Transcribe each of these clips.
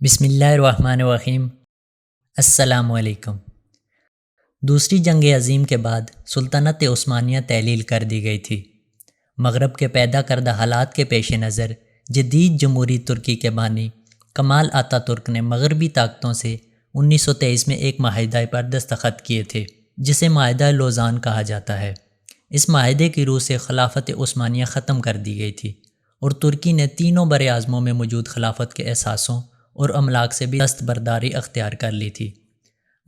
बिस्मिल्लाहिर्रहमानिर्रहीम। अस्सलामु अलैकुम। दूसरी जंग अज़ीम के बाद सुल्तानत उस्मानिया तहलील कर दी गई थी। मगरब के पैदा करदा हालात के पेश नज़र जदीद जमहूरी तुर्की के बानी कमाल आतातुर्क ने मगरबी ताकतों से 1923 में एक माहिदा पर दस्तखत किए थे, जिसे माहिदा लोज़ान कहा जाता है। इस माहिदे की रूह से खिलाफत उस्मानिया ख़त्म कर दी गई थी और तुर्की ने तीनों बर आज़मों में मौजूद खिलाफत के एहसासों और अमलाक से भी दस्तबरदारी अख्तियार कर ली थी।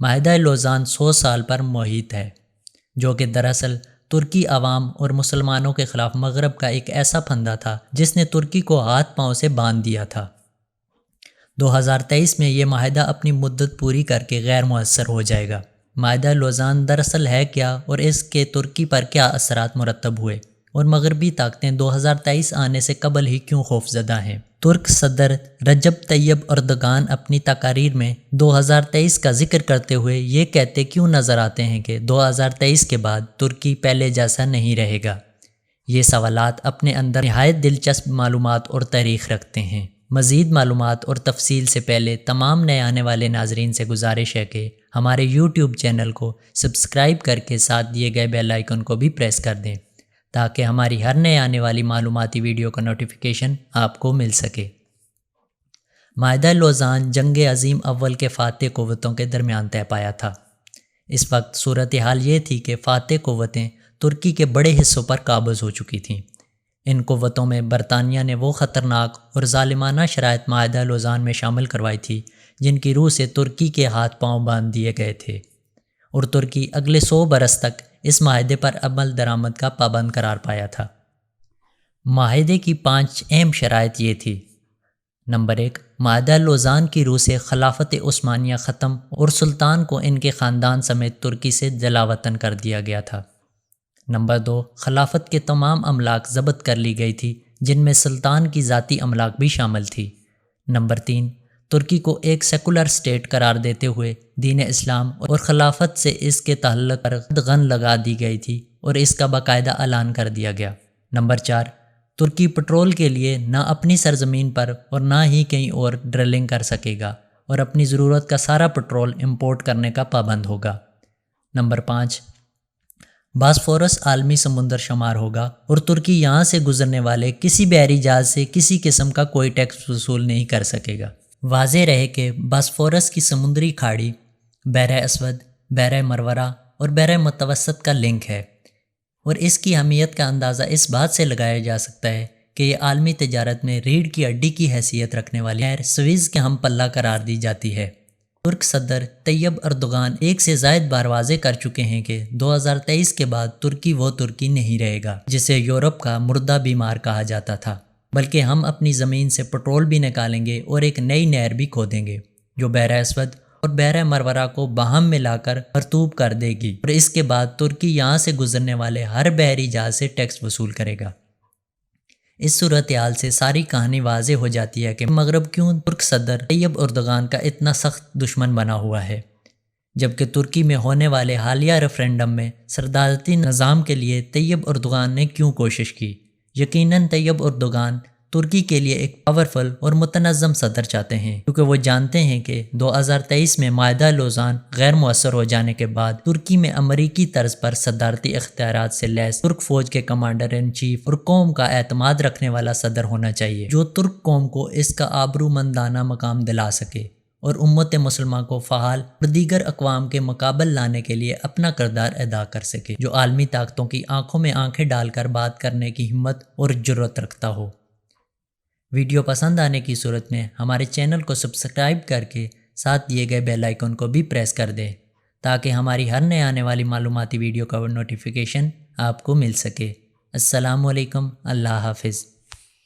माहिदा लोज़ान 100 साल पर मुहित है, जो कि दरअसल तुर्की अवाम और मुसलमानों के ख़िलाफ़ मगरब का एक ऐसा फंदा था जिसने तुर्की को हाथ पांव से बांध दिया था। 2023 में ये माहिदा अपनी मुद्दत पूरी करके गैर मुअस्सर हो जाएगा। माहिदा लोज़ान दरअसल है क्या और इसके तुर्की पर क्या असरात मुरतब हुए, और मगरबी ताकतें 2023 आने से कबल ही क्यों खौफजदा हैं। तुर्क सदर रजब तैयब अर्दगान अपनी तकारीर में 2023 का जिक्र करते हुए ये कहते क्यों नज़र आते हैं कि 2023 के बाद तुर्की पहले जैसा नहीं रहेगा। ये सवालात अपने अंदर निहायत दिलचस्प मालूमात और तारीख़ रखते हैं। मज़ीद मालूमात और तफसील से पहले तमाम नए आने वाले नाजरीन से गुजारिश है कि हमारे यूट्यूब चैनल को सब्सक्राइब करके साथ दिए गए बेल आइकन को भी प्रेस कर दें, ताकि हमारी हर नए आने वाली मालूमाती वीडियो का नोटिफिकेशन आपको मिल सके। माहिदा लोज़ान जंग अज़ीम अव्वल के फ़ातह क़ुव्वतों के दरमियान तय पाया था। इस वक्त सूरत हाल ये थी कि फ़ातह क़ुव्वतें तुर्की के बड़े हिस्सों पर काबज़ हो चुकी थीं। इन क़ुव्वतों में बरतानिया ने वो ख़तरनाक और ज़ालिमाना शराइत माहिदा लोज़ान में शामिल करवाई थी जिनकी रूह से तुर्की के हाथ पांव बांध दिए गए थे, और तुर्की अगले 100 बरस तक इस माहिदे पर अमल दरामद का पाबंद करार पाया था। माहिदे की 5 अहम शराइत ये थी। नंबर 1, माहिदा लोज़ान की रूह से खिलाफत उस्मानिया ख़त्म और सुल्तान को इनके ख़ानदान समेत तुर्की से जलावतन कर दिया गया था। नंबर 2, खिलाफत के तमाम अमलाक ज़ब्त कर ली गई थी, जिनमें सुल्तान की ज़ाती अमलाक भी शामिल थी। नंबर 3, तुर्की को एक सेकुलर स्टेट करार देते हुए दीन इस्लाम और खिलाफत से इसके ताल्लुक़ पर गन लगा दी गई थी और इसका बाकायदा ऐलान कर दिया गया। नंबर 4, तुर्की पेट्रोल के लिए ना अपनी सरजमीन पर और ना ही कहीं और ड्रिलिंग कर सकेगा और अपनी ज़रूरत का सारा पेट्रोल इंपोर्ट करने का पाबंद होगा। नंबर 5, बास्फोरस आलमी समुंदर शुमार होगा और तुर्की यहाँ से गुजरने वाले किसी बहरी जहाज़ से किसी किस्म का कोई टैक्स वसूल नहीं कर सकेगा। वाज़ेह रहे कि बास्फोरस की समुद्री खाड़ी बहर अस्वद, बहर मरवरा और बहर मुतवस्सत का लिंक है, और इसकी अहमियत का अंदाज़ा इस बात से लगाया जा सकता है कि ये आलमी तिजारत में रीढ़ की हड्डी की हैसियत रखने वाली नहर स्विज़ के हम पल्ला करार दी जाती है। तुर्क सदर तैयब अर्दगान एक से ज़ायद बार वाज़ेह कर चुके हैं कि 2023 के बाद तुर्की वो तुर्की नहीं रहेगा जिसे यूरोप का मुर्दा बीमार कहा जाता था, बल्कि हम अपनी ज़मीन से पेट्रोल भी निकालेंगे और एक नई नहर भी खोदेंगे जो बहर अस्वद और बहर मरवरा को बाहम मिलाकर मरतूब कर देगी, और इसके बाद तुर्की यहाँ से गुजरने वाले हर बहरी जहाज़ से टैक्स वसूल करेगा। इस सूरत हाल से सारी कहानी वाज़ेह हो जाती है कि मगरब क्यों तुर्क सदर तैयब अर्दगान का इतना सख्त दुश्मन बना हुआ है, जबकि तुर्की में होने वाले हालिया रेफरेंडम में सरदारती निज़ाम के लिए तैयब अर्दगान ने क्यों कोशिश की। यकीनन तैयब अर्दगान तुर्की के लिए एक पावरफुल और मुतनज़्ज़म सदर चाहते हैं, क्योंकि वो जानते हैं कि 2023 में माहिदा लोज़ान गैर मुअस्सर हो जाने के बाद तुर्की में अमरीकी तर्ज पर सदारती इख्तियारात से लैस तुर्क फ़ौज के कमांडर इन चीफ और कौम का एतमाद रखने वाला सदर होना चाहिए, जो तुर्क कौम को इसका आबरूमंदाना मकाम दिला सके और उम्मत मुसलमान को फ़ाल और दीगर अक़वाम के मुकाबल लाने के लिए अपना किरदार अदा कर सके, जो आलमी ताकतों की आंखों में आंखें डालकर बात करने की हिम्मत और जुर्रत रखता हो। वीडियो पसंद आने की सूरत में हमारे चैनल को सब्सक्राइब करके साथ दिए गए बेल आइकन को भी प्रेस कर दें, ताकि हमारी हर नए आने वाली मालूमाती वीडियो का नोटिफिकेशन आपको मिल सके। अस्सलामु अलैकुम, अल्लाह हाफ़िज़।